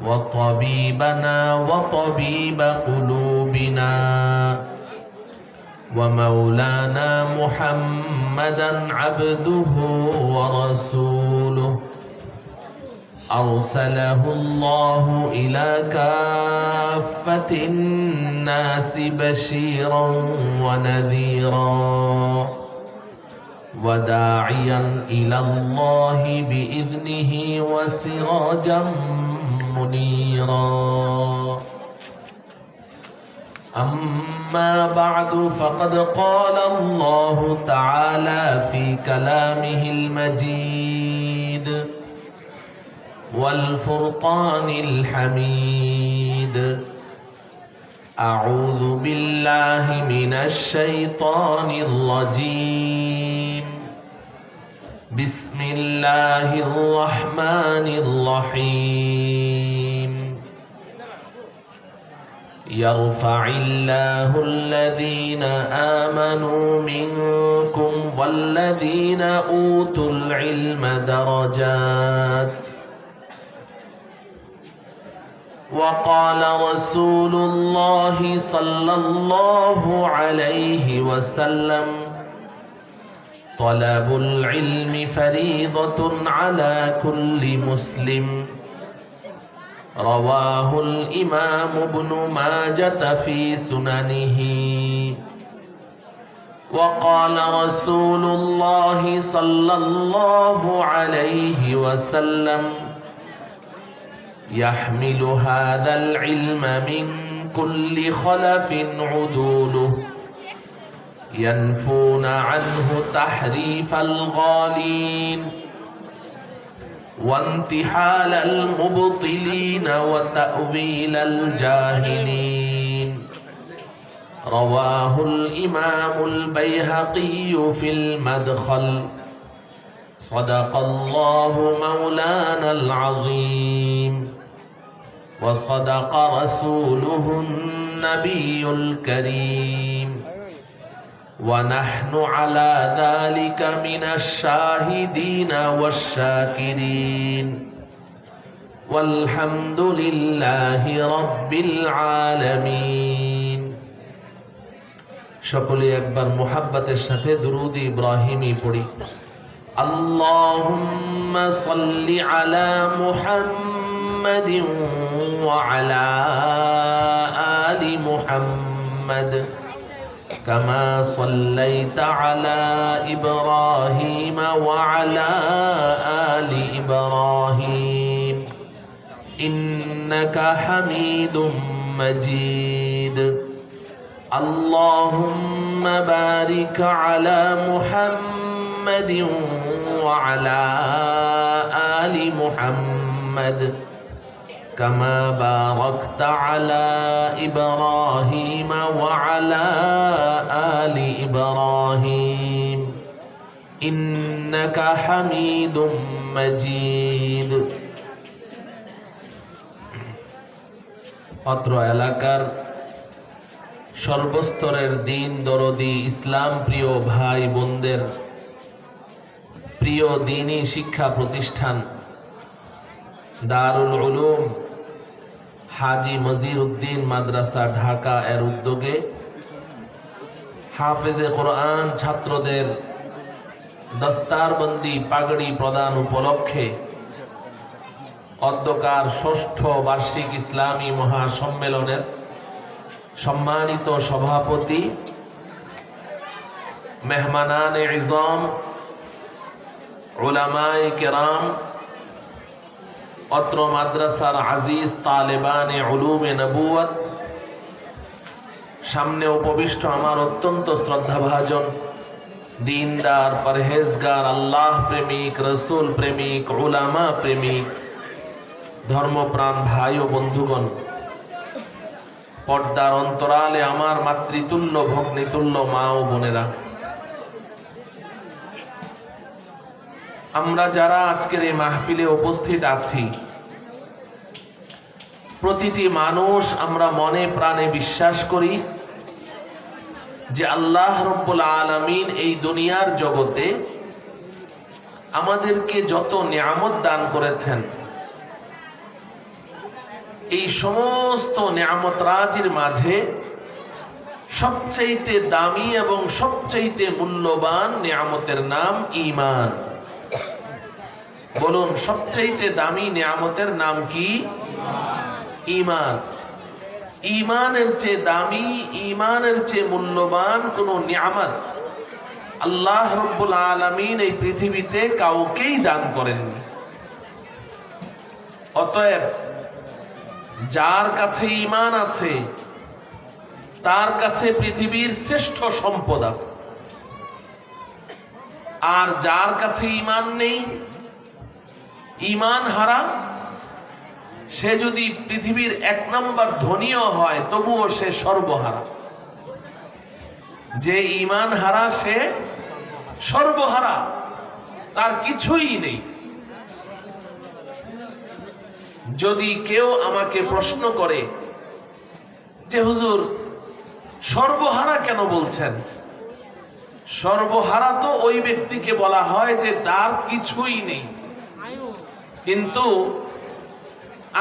وطبيبنا وطبيب قلوبنا ومولانا محمدا عبده ورسوله أرسله الله إلى كافة الناس بشيرا ونذيرا وداعيا إلى الله بإذنه وسراجا منيرا. أما بعد فقد قال الله تعالى في كلامه المجيد والفرقان الحميد: أعوذ بالله من الشيطان الرجيم. بسم الله الرحمن الرحيم. يرفع الله الذين آمنوا منكم والذين أوتوا العلم درجات. وقال رسول الله صلى الله عليه وسلم: طلب العلم فريضة على كل مسلم. رواه الإمام ابن ماجة في سننه. وقال رسول الله صلى الله عليه وسلم: يحمل هذا العلم من كل خلف عدوله ينفون عنه تحريف الغالين وانتحال المبطلين وتأويل الجاهلين. رواه الإمام البيهقي في المدخل. صدق الله مولانا العظيم وصدق رسوله النبي الكريم ونحن على ذلك من الشاهدين والشاكرين والحمد لله رب العالمين. সকলে একবার মুহাব্বতের সাথে দুরূদ ইব্রাহিমী পড়ি। اللهم صل على محمد وعلى آل محمد كما صليت على إبراهيم وعلى آل إبراهيم إنك حميد مجيد. اللهم بارك على محمد وعلى آل محمد كما باركت على إبراهيم وعلى آل إبراهيم إنك حميد مجيد. অত্র এলাকার সর্বস্তরের দিন দরদি ইসলাম প্রিয় ভাই বোনদের প্রিয় দ্বীনি শিক্ষা প্রতিষ্ঠান দারুল উলুম হাজী মজিরউদ্দিন মাদ্রাসা ঢাকা এর উদ্যোগে হাফেজে কোরআন ছাত্রদের দস্তারবন্দি পাগড়ি প্রদান উপলক্ষে অধ্যকার ষষ্ঠ বার্ষিক ইসলামী মহাসম্মেলনের সম্মানিত সভাপতি মেহমানানে ইজম উলামায়ে কেরাম অত্র মাদ্রাসার আজিজ তালেবানে উলুমে নবুয়ত সামনে উপবিষ্ট আমার অত্যন্ত শ্রদ্ধাভাজন দীনদার পরহেজগার আল্লাহ প্রেমিক রসুল প্রেমিক উলামা প্রেমিক ধর্মপ্রাণ ভাই ও বন্ধুগণ, পর্দার অন্তরালে আমার মাতৃতুল্য ভগ্নিতুল্য মা ও বোনেরা, আমরা যারা আজকের এই মাহফিলে উপস্থিত আছি প্রতিটি মানুষ আমরা মনে প্রাণে বিশ্বাস করি যে আল্লাহ রব্বুল আলামিন এই দুনিয়ার জগতে আমাদেরকে যত নিয়ামত দান করেছেন এই সমস্ত নিয়ামত রাজির মাঝে সবচাইতে দামি এবং সবচাইতে মূল্যবান নিয়ামতের নাম ঈমান। বলুন, সবচাইতে দামি নিয়ামতের নাম কি? ঈমান। ঈমানের চেয়ে দামি, ঈমানের চেয়ে মূল্যবান কোন নিয়ামত আল্লাহ রাব্বুল আলামিন এই পৃথিবীতে কাউকেই দান করেননি। অতএব যার কাছে ঈমান আছে তার কাছে পৃথিবীর শ্রেষ্ঠ সম্পদ আছে, আর যার কাছে ঈমান নেই, ঈমান হারা, সে যদি পৃথিবীর 1 নম্বর ধনীও হয় তবুও সে সর্বহারা। যে ঈমান হারা সে সর্বহারা, তার কিছুই নেই। যদি কেউ আমাকে প্রশ্ন করে যে হুজুর সর্বহারা কেন বলছেন? সর্বহারা তো ওই ব্যক্তিকে বলা হয় যে তার কিছুই নেই, কিন্তু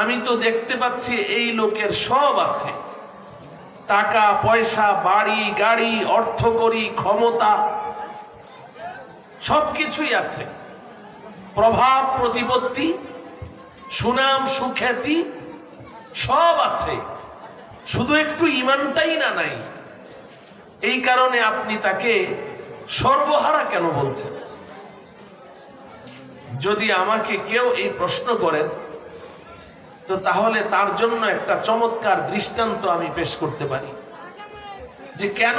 আমি তো দেখতে পাচ্ছি এই লোকের সব আছে, টাকা পয়সা, বাড়ি গাড়ি, অর্থকড়ি, ক্ষমতা, সবকিছুই আছে, প্রভাব প্রতিপত্তি, সুনাম সুখ্যাতি সব আছে, শুধু একটু ঈমানটাই না নাই। এই কারণে আপনি তাকে সর্বহারা কেন বলছেন? যদি আমাকে কেউ এই প্রশ্ন করেন তো তাহলে তার জন্য একটা চমৎকার দৃষ্টান্ত আমি পেশ করতে পারি যে কেন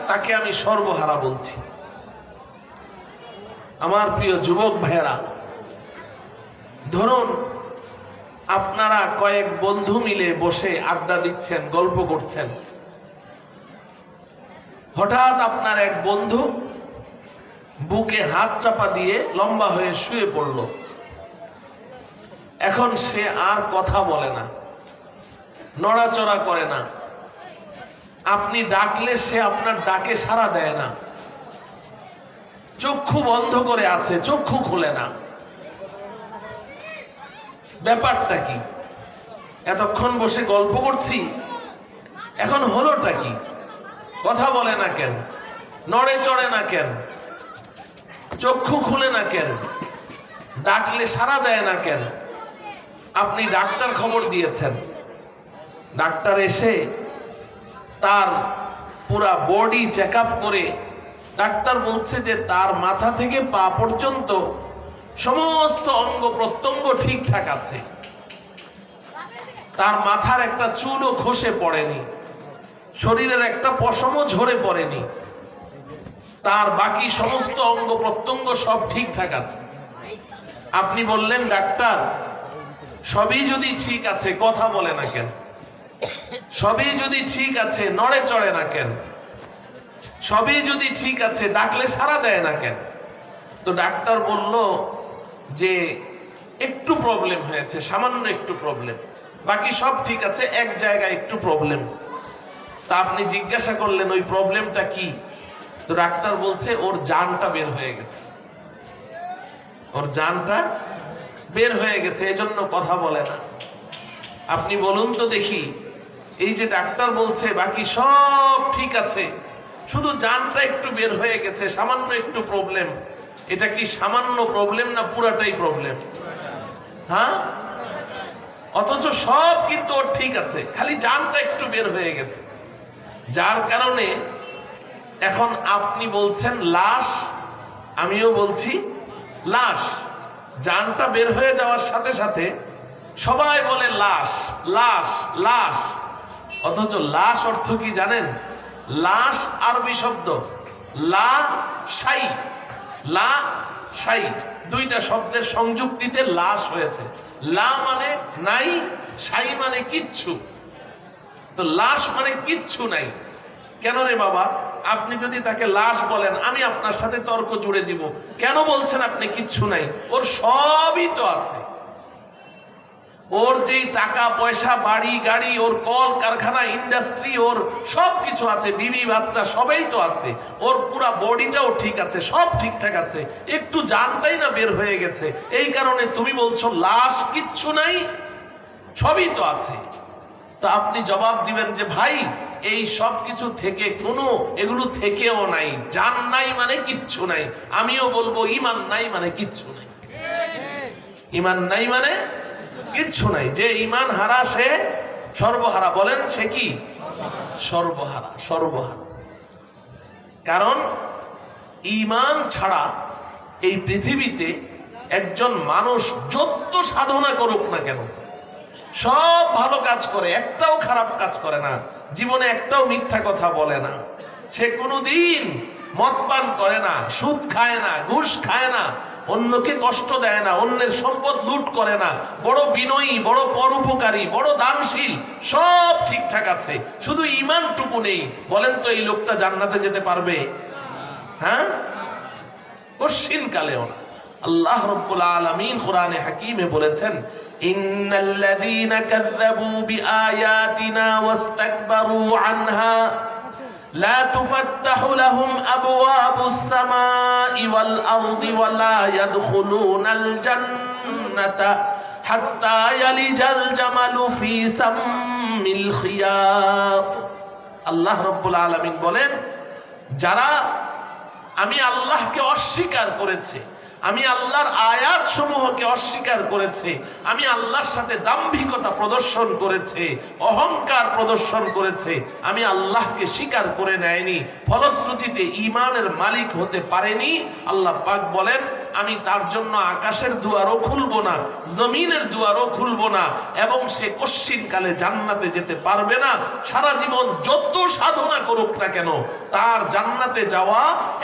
তাকে আমি সর্বহারা বলছি। আমার প্রিয় যুবক ভাইয়েরা, ধরুন আপনারা কয়েক বন্ধু মিলে বসে আড্ডা দিচ্ছেন, গল্প করছেন। হঠাৎ আপনার এক বন্ধু বুকে হাত চাপা দিয়ে লম্বা হয়ে শুয়ে পড়ল। এখন সে আর কথা বলে না, নড়াচড়া করে না, আপনি ডাকলে সে আপনার ডাকে সাড়া দেয় না, চক্ষু বন্ধ করে আছে, চক্ষু খুলে না। ব্যাপারটা কি? এতক্ষণ বসে গল্প করছি, এখন হলোটা কি? কথা বলে না কেন? নড়ে চড়ে না কেন? চক্ষু খুলে না কেন? ডাকলে সাড়া দেয় না কেন? আপনি ডাক্তার খবর দিয়েছেন, ডাক্তার এসে তার পুরা বডি চেক আপ করে ডাক্তার বলছে যে তার মাথা থেকে পা পর্যন্ত সমস্ত অঙ্গ প্রত্যঙ্গ ঠিকঠাক আছে, তার মাথার একটা চুলও খসে পড়েনি, শরীরের একটা পশমও ঝরে পড়েনি, তার বাকি সমস্ত অঙ্গ প্রত্যঙ্গ সব ঠিকঠাক আছে। আপনি বললেন ডাক্তার সবই যদি ঠিক আছে কথা বলে না কেন? সবই যদি ঠিক আছে নড়ে চড়ে না কেন? সবই যদি ঠিক আছে ডাকলে সাড়া দেয় না কেন? তো ডাক্তার বলল যে একটু প্রবলেম হয়েছে, সামান্য একটু প্রবলেম, বাকি সব ঠিক আছে, এক জায়গায় একটু প্রবলেম। তা আপনি জিজ্ঞাসা করলেন ওই প্রবলেমটা কি? তো ডাক্তার বলছে ওর জানটা বের হয়ে গেছে, ওর জানটা বের হয়ে গেছে, এজন্য কথা বলে না। আপনি বলুন তো দেখি, এই যে ডাক্তার বলছে বাকি সব ঠিক আছে, শুধু জানটা একটু বের হয়ে গেছে, সামান্য একটু প্রবলেম, এটা কি সামান্য প্রবলেম না পুরাটাই প্রবলেম? হ্যাঁ, অথচ সব কিন্তু ওর ঠিক আছে, খালি জানটা একটু বের হয়ে গেছে। যার কারণে এখন আপনি বলছেন লাশ, আমিও বলছি লাশ। জানটা বের হয়ে যাওয়ার সাথে সাথে সবাই বলে লাশ লাশ লাশ, অথচ লাশ অর্থ কি জানেন? লাশ আরবি শব্দ লা শাই, লা শাই, দুইটা শব্দের সংযুক্তিতে লাশ হয়েছে। লা মানে নাই, শাই মানে কিচ্ছু। তো লাশ মানে কিচ্ছু নাই। কেন রে বাবা? আপনি যদি তাকে লাশ বলেন আমি আপনার সাথে তর্ক জুড়ে দিব, কেন বলছেন আপনি কিচ্ছু নাই? ওর সবই তো আছে, ওর যেই টাকা পয়সা, বাড়ি গাড়ি, ওর কল কারখানা, ইন্ডাস্ট্রি, ওর সব কিছু আছে, বিবি বাচ্চা সবাই তো আছে, ওর পুরা বডিটাও ঠিক আছে, সব ঠিকঠাক আছে, একটু জানটাই না বের হয়ে গেছে। এই কারণে তুমি বলছো লাশ কিচ্ছু নাই, সবই তো আছে। তো আপনি জবাব দিবেন যে ভাই এই সব কিছু থেকে কোনো এগুলো থেকেও নাই, জান নাই মানে কিচ্ছু নাই। আমিও বলবো ইমান নাই মানে কিচ্ছু নাই। ইমান নাই মানে কিচ্ছু নাই। যে ইমান হারা সে সর্বহারা। বলেন সে কি? সর্বহারা, সর্বহারা। কারণ ইমান ছাড়া এই পৃথিবীতে একজন মানুষ যত সাধনা করুক না কেন, সব ভালো কাজ করে, একটাও খারাপ কাজ করে না, জীবনে একটাও মিথ্যা কথা বলে না, সে কোনোদিন মদ পান করে না, সুদ খায় না, ঘুষ খায় না, অন্যকে কষ্ট দেয় না, অন্যের সম্পদ লুট করে না, বড় বিনয়ী, বড় পরোপকারী, বড় দানশীল, সব ঠিকঠাক আছে, শুধু ঈমানটুকু নেই। বলেন তো এই লোকটা জান্নাতে যেতে পারবে? হ্যাঁ, কশিন কালেও না। আল্লাহ রাব্বুল আলামিন কোরআনে হাকিমে বলেছেন, ইন্নাল্লাযীনা কাযযাবু বিআয়াতিনা ওয়াস্তাকবারু আনহা লা তুফাত্তাহু লাহুম আবওয়াবুস সামাই ওয়াল আরদি ওয়া লা ইয়াদখুলুনাল জান্নাতা হাত্তা ইয়ালিজাল জামালু ফি সাম্মিল খিয়াত। আল্লাহ রাব্বুল আলামিন বলেন, যারা আমি আল্লাহকে অস্বীকার করেছে, আমি আল্লাহর আয়াত সমূহকে অস্বীকার করেছে, আমি আল্লাহর সাথে দাম্ভিকতা প্রদর্শন করেছে, অহংকার প্রদর্শন করেছে, আমি আল্লাহকে স্বীকার করে নেয়নি, ফলশ্রুতিতে ঈমানের মালিক হতে পারেনি, আল্লাহ পাক বলেন আমি তার জন্য আকাশের দুয়ারও খুলবো না, জমিনের দুয়ারও খুলবো না, এবং সে কশ্চিনকালে জান্নাতে যেতে পারবে না। সারা জীবন যত সাধনা করুক না কেন, তার জান্নাতে যাওয়া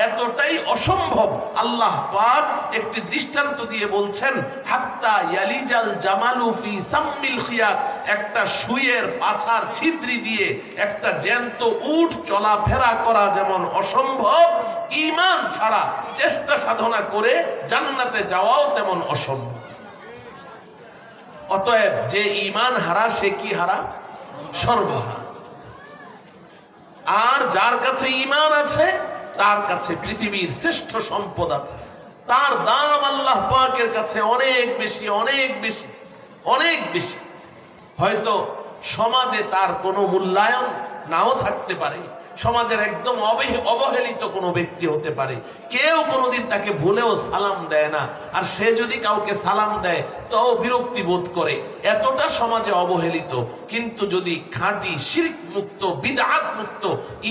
এতটাই অসম্ভব। আল্লাহ পাক একটি দৃষ্টান্ত দিয়ে বলছেন, হাত্তা ইয়ালিজাল জামালু ফি সাম্মিল খিয়াত, একটা সুইয়ের পাছার ছিদ্রি দিয়ে একটা জ্যান্ত উট চলাফেরা করা যেমন অসম্ভব, ঈমান ছাড়া চেষ্টা সাধনা করে জান্নাতে যাওয়াও তেমন অসম্ভব। অতএব যে ঈমান হারা সে কি হারা? সর্বহারা। আর যার কাছে ঈমান আছে তার কাছে পৃথিবীর শ্রেষ্ঠ সম্পদ আছে, তার দাম আল্লাহ পাকের কাছে অনেক বেশি, অনেক বেশি, অনেক বেশি। হয়তো সমাজে তার কোনো মূল্যায়ন নাও থাকতে পারে, সমাজের একদম অবহেলিত কোনো ব্যক্তি হতে পারে, কেউ কোনোদিন তাকে ভুলেও সালাম দেয় না, আর সে যদি কাউকে সালাম দেয় তাও বিরক্তি বোধ করে, এতটা সমাজে অবহেলিত। কিন্তু যদি খাঁটি শিরক মুক্ত, বিদআত মুক্ত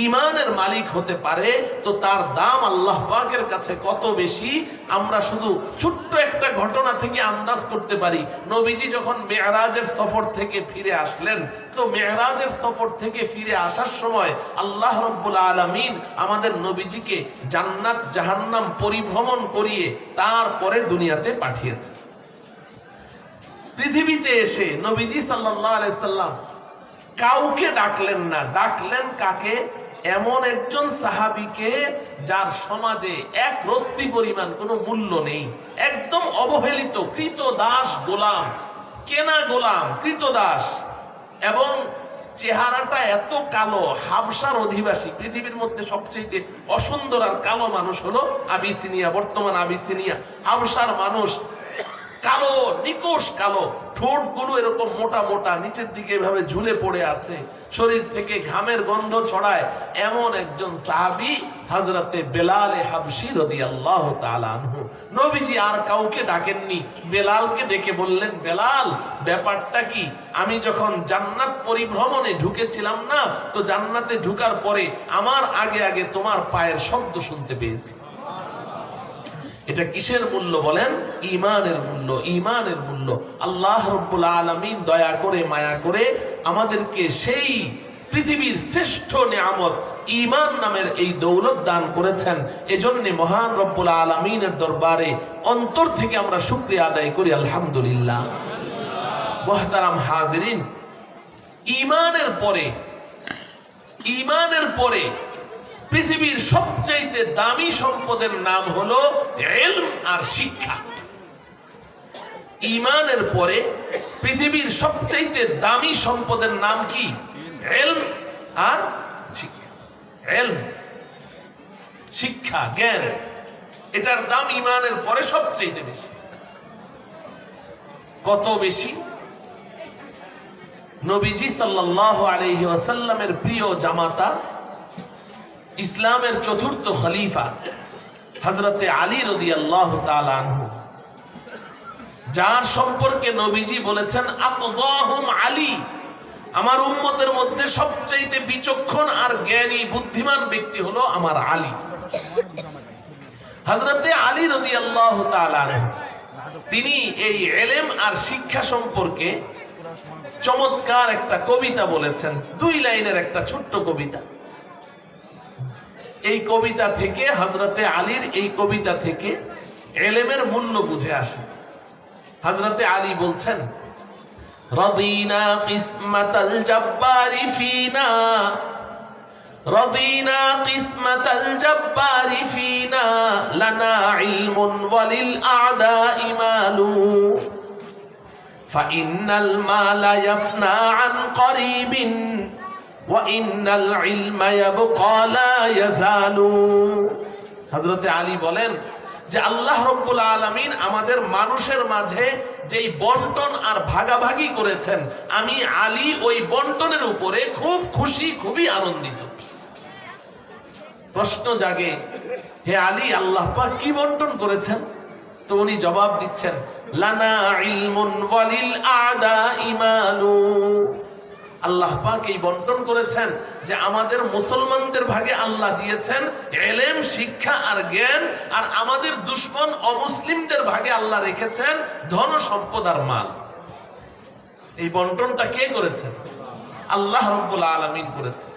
ঈমানের মালিক হতে পারে, তো তার দাম আল্লাহ পাকের কাছে কত বেশি আমরা শুধু ছোট্ট একটা ঘটনা থেকে আন্দাজ করতে পারি। নবীজি যখন মেরাজের সফর থেকে ফিরে আসলেন, তো মেরাজের সফর থেকে ফিরে আসার সময় আল্লাহ রাব্বুল আলামিন আমাদের নবীজিকে জান্নাত জাহান্নাম পরিভ্রমণ করিয়ে তারপরে দুনিয়াতে পাঠিয়েছে। পৃথিবীতে এসে নবীজি সাল্লাল্লাহু আলাইহি সাল্লাম কাউকে ডাকলেন না, ডাকলেন কাকে? এমন একজন সাহাবীকে যার সমাজে এক রত্তি পরিমাণ কোনো মূল্য নেই, একদম অবহেলিত, কৃতদাস গোলাম, কেনা গোলাম, কৃতদাস, এবং চেহারাটা এত কালো, হাবশার অধিবাসী। পৃথিবীর মধ্যে সবচেয়ে অসুন্দর আর কালো মানুষ হলো আবিসিনিয়া, বর্তমান আবিসিনিয়া। হাবশার মানুষ কালো, নিকোষ কালো, ঠোঁট গুলো এরকম মোটা মোটা, নিচের দিকে এভাবে ঝুলে পড়ে আছে, শরীর থেকে ঘামের গন্ধ ছড়ায়। এমন একজন সাহাবী হযরতে বেলাল হাবশী রাদিয়াল্লাহু তাআলা আনহু। নবীজি আর কাউকে ডাকেননি, বেলালকে ডেকে বললেন, বেলাল ব্যাপারটা কি? আমি যখন জান্নাত পরিভ্রমণে ঢুকেছিলাম না, তো জান্নাতে ঢুকার পরে আমার আগে আগে তোমার পায়ের শব্দ শুনতে পেয়েছি। এটা কিসের মূল্য বলেন? ঈমানের মূল্য, ঈমানের মূল্য। আল্লাহ রাব্বুল আলামিন দয়া করে, মায়া করে আমাদেরকে সেই পৃথিবীর শ্রেষ্ঠ নিয়ামত ঈমান নামের এই দৌলত দান করেছেন। এজন্য মহান রব্বুল আলামিনের দরবারে অন্তর থেকে আমরা শুকরিয়া আদায় করি, আলহামদুলিল্লাহ। মুহতারাম হাজিরিন, ঈমানের পরে পৃথিবীর সবচাইতে দামি সম্পদের নাম হলো ইলম আর শিক্ষা। ঈমানের পরে পৃথিবীর সবচাইতে দামি সম্পদের নাম কি? ইলম আর শিক্ষা। ইলম, শিক্ষা, জ্ঞান, এটার দাম ঈমানের পরে সবচাইতে বেশি। কত বেশি? নবীজি সাল্লাল্লাহু আলাইহি ওয়াসাল্লামের প্রিয় জামাতা, ইসলামের চতুর্থ খলিফা হযরতে আলী রাদিয়াল্লাহু তাআলা আনহু, যার সম্পর্কে নবীজি বলেছেন আকযাহুম আলী, আমার উম্মতের মধ্যে সবচাইতে বিচক্ষণ আর জ্ঞানী বুদ্ধিমান ব্যক্তি হলো আমার আলী। হযরতে আলী রাদিয়াল্লাহু তাআলা আনহু তিনি এই ইলম আর শিক্ষা সম্পর্কে চমৎকার একটা কবিতা বলেছেন, 2 লাইনের একটা ছোট্ট কবিতা। এই কবিতা থেকে, হযরতে আলীর এই কবিতা থেকে ইলমের মূল্য বুঝে আসে। হযরতে আলী বলছেন, রাদিনা কিসমাতাল জাব্বারি ফিনা, রাদিনা কিসমাতাল জাব্বারি ফিনা, লানা ইলমুন ওয়ালিল আ'দাই মালু, ফাইন্নাল মালা ইয়াফনা আন করিবিন ওয়া ইন্নাল ইলমা ইয়াবকা লা ইয়াজালু। হযরতে আলী বলেন যে আল্লাহ রাব্বুল আলামিন আমাদের মানুষের মাঝে যেই বন্টন আর ভাগাভাগি করেছেন, আমি আলী ওই বন্টনের উপরে খুব খুশি, খুবই আনন্দিত। প্রশ্ন জাগে, হে আলী, আল্লাহ পাক কি বন্টন করেছেন? তো উনি জবাব দিচ্ছেন, লানা ইলমুন ওয়ালিল আ'দাই মালু, আল্লাহ পাক এই বন্টন করেছেন যে আমাদের মুসলমানদের ভাগে আল্লাহ দিয়েছেন ইলম, শিক্ষা আর জ্ঞান, আর আমাদের দুশমন অমুসলিমদের ভাগে আল্লাহ রেখেছেন ধন সম্পদ আর মাল। এই বন্টনটা কে করেছেন? আল্লাহ রাব্বুল আলামিন করেছেন।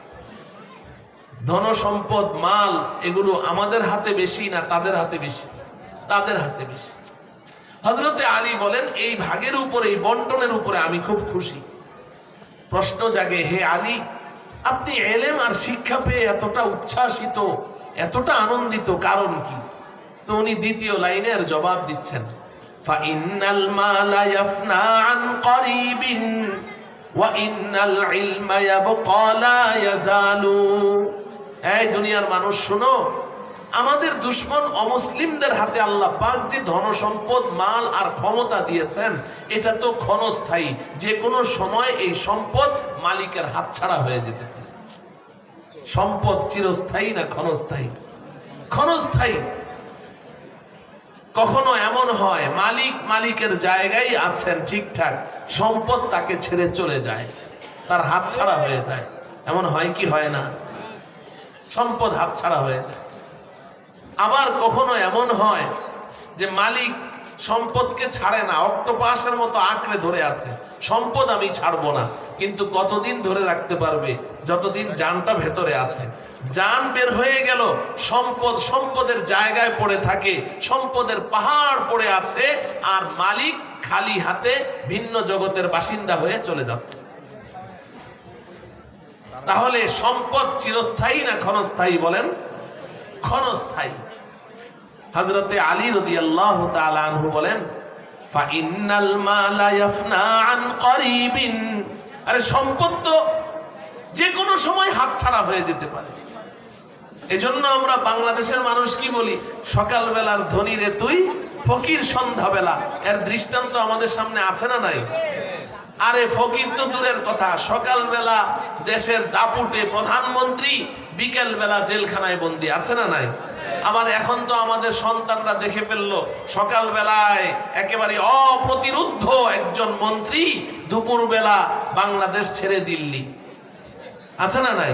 ধন সম্পদ মাল এগুলো আমাদের হাতে বেশি না তাদের হাতে বেশি? তাদের হাতে বেশি। হযরতে আলী বলেন, এই ভাগের উপরে, এই বন্টনের উপরে আমি খুব খুশি। প্রশ্ন জাগে, হে আলী, আপনি ইলম আর শিক্ষা পেয়ে এতটা উচ্ছ্বাসিত, এতটা আনন্দিত, কারণ কি? তো উনি দ্বিতীয় লাইনের জবাব দিচ্ছেন, ফাইন্নাল মালা ইয়াফনা আন করিবিন ওয়া ইন্নাল ইলমা ইয়াবকা লা ইয়াজালু। এই দুনিয়ার মানুষ শোনো, আমাদের দুশমন অমুসলিমদের হাতে আল্লাহ পাক যে ধন সম্পদ, মাল আর ক্ষমতা দিয়েছেন, এটা তো ক্ষণস্থায়ী। যে কোনো সময় এই সম্পদ মালিকের হাতছাড়া হয়ে যেতে পারে। সম্পদ চিরস্থায়ী না ক্ষণস্থায়ী? ক্ষণস্থায়ী। কখনো এমন হয় মালিকের জায়গায় আছেন ঠিকঠাক, সম্পদ তাকে ছেড়ে চলে যায়, তার হাতছাড়া হয়ে যায়। এমন হয় কি হয় না? সম্পদ হাতছাড়া হয়ে যায়। আবার কখনো এমন হয় যে মালিক সম্পদকে ছাড়ে না, অক্টোপাসের মতো আঁকড়ে ধরে আছে, সম্পদ আমি ছাড়বো না। কিন্তু কতদিন ধরে রাখতে পারবে? যতদিন জানটা ভেতরে আছে। জান বের হয়ে গেল, সম্পদের জায়গায় পড়ে থাকে, সম্পদের পাহাড় পড়ে আছে, আর মালিক খালি হাতে ভিন্ন জগতের বাসিন্দা হয়ে চলে যাচ্ছে। তাহলে সম্পদ চিরস্থায়ী না ক্ষণস্থায়ী? বলেন, ক্ষণস্থায়ী। হযরতে আলী রাদিয়াল্লাহু তাআলা আনহু বলেন, ফাইন্নাল মালা ইয়াফনা আন করিবিন, আরে সম্পদ তো যে কোনো সময় হাতছাড়া হয়ে যেতে পারে। এজন্য আমরা বাংলাদেশের মানুষ কি বলি? সকালবেলার ধনী রে তুই, ফকির সন্ধ্যাবেলা। এর দৃষ্টান্ত আমাদের সামনে আছে না নাই? আরে ফকির তো দূরের কথা, সকালবেলা দেশের দাপুটে প্রধানমন্ত্রী, বিকেল বেলা জেলখানায় বন্দী, আছে না নাই? আবার এখন তো আমাদের সন্তানরা দেখে ফেললো, সকাল বেলায় একেবারে অপ্রতিরুদ্ধ একজন মন্ত্রী, দুপুর বেলা বাংলাদেশ ছেড়ে দিল্লি, আছে না নাই?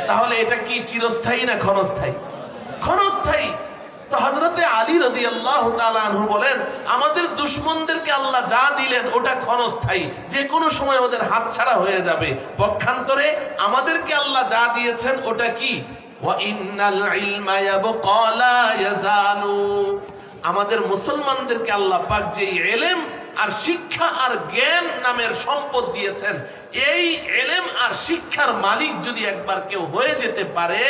তাহলে এটা কি চিরস্থায়ী না ক্ষণস্থায়ী? ক্ষণস্থায়ী। তো হযরতে আলী রাদিয়াল্লাহু তাআলা আনহু বলেন, আমাদের দুশমনদেরকে আল্লাহ যা দিলেন ওটা ক্ষণস্থায়ী, যে কোনো সময় ওদের হাতছাড়া হয়ে যাবে। পক্ষান্তরে আমাদেরকে আল্লাহ যা দিয়েছেন ওটা কি? ওয়া ইন্নাল ইলমা ইয়াবকা লা ইয়াজালু, আমাদের মুসলমানদেরকে আল্লাহ পাক যে ইলম আর শিক্ষা আর জ্ঞান নামের সম্পদ দিয়েছেন, এই ইলম আর শিক্ষার মালিক যদি একবার কেউ হয়ে যেতে পারে,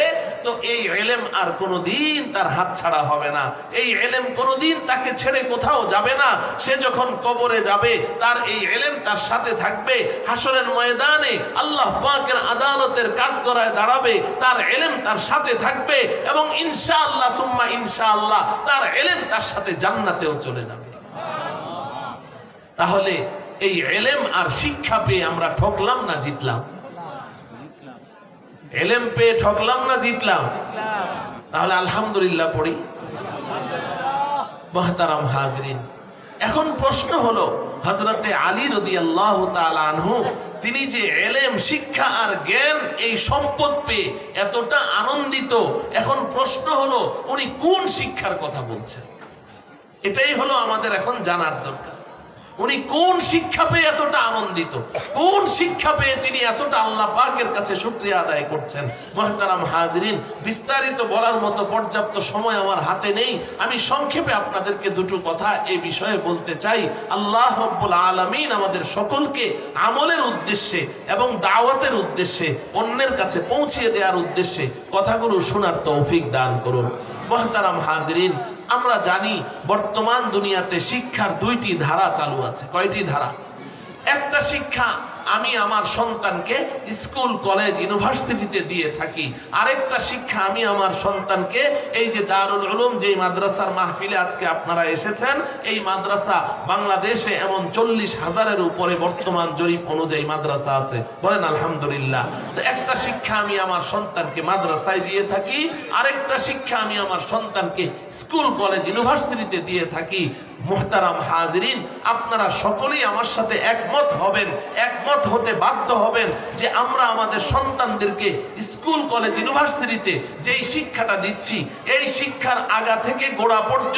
তো এই ইলম আর কোনোদিন তার হাত ছাড়া হবে না। এই ইলম কোনোদিন তাকে ছেড়ে কোথাও যাবে না। সে যখন কবরে যাবে, তার এই ইলম তার সাথে থাকবে। হাসরের ময়দানে আল্লাহ পাকের আদালতের কাঠগড়ায় দাঁড়াবে, তার ইলম তার সাথে থাকবে, এবং ইনশাআল্লাহ সুম্মা ইনশাআল্লাহ তার ইলম তার সাথে জান্নাতেও চলে যাবে। তাহলে এই এলেম আর শিক্ষা পেয়ে আমরা ঠকলাম না জিতলাম? এলেম পেয়ে ঠকলাম না জিতলাম? তাহলে আলহামদুলিল্লাহ পড়ি। মুহতারাম হাজরিন, এখন প্রশ্ন হলো হযরতে আলী রাদিয়াল্লাহু তাআলা আনহু তিনি যে এলেম, শিক্ষা আর জ্ঞান এই সম্পদ পেয়ে এতটা আনন্দিত, এখন প্রশ্ন হলো উনি কোন শিক্ষার কথা বলছেন? এটাই হলো আমাদের এখন জানার দরকার। উনি কোন শিক্ষা পেয়ে এতটা আনন্দিত, কোন শিক্ষা পেয়ে তিনি এতটা আল্লাহ পাকের কাছে শুকরিয়া আদায় করছেন? মুহতারাম হাজরিন, বিস্তারিত বলার মতো পর্যাপ্ত সময় আমার হাতে নেই। আমি সংক্ষেপে আপনাদেরকে দুটো কথা এই বিষয়ে বলতে চাই। আল্লাহ রাব্বুল আলামিন আমাদের সকলকে আমলের উদ্দেশ্যে এবং দাওয়াতের উদ্দেশ্যে, অন্যের কাছে পৌঁছিয়ে দেওয়ার উদ্দেশ্যে কথাগুলো শোনার তৌফিক দান করুন। মুহতারাম হাজরিন, আমরা জানি বর্তমান দুনিয়াতে শিক্ষার দুইটি ধারা চালু আছে। কয়টি ধারা? একটা শিক্ষা আমি আমার সন্তানকে স্কুল, কলেজ, ইউনিভার্সিটিতে দিয়ে থাকি। আরেকটা শিক্ষা আমি আমার সন্তানকে এই যে দারুল উলুম, যে মাদ্রাসার মাহফিলে আজকে আপনারা এসেছেন, এই মাদ্রাসা বাংলাদেশে এমন 40,000-এর উপরে বর্তমান জরিপ অনুযায়ী মাদ্রাসা আছে, বলেন আলহামদুলিল্লাহ। তো একটা শিক্ষা আমি আমার সন্তানকে মাদ্রাসায় দিয়ে থাকি, আরেকটা শিক্ষা আমি আমার সন্তানকে স্কুল, কলেজ, ইউনিভার্সিটিতে দিয়ে থাকি। মুহতারাম হাজরিন, আপনারা সকলেই আমার সাথে একমত হবেন, একমত হতে বাধ্য হবেন যে আমরা আমাদের সন্তানদেরকে স্কুল, কলেজ, ইউনিভার্সিটিতে যেই শিক্ষাটা দিচ্ছি, এই শিক্ষার আগা থেকে গোড়া পর্যন্ত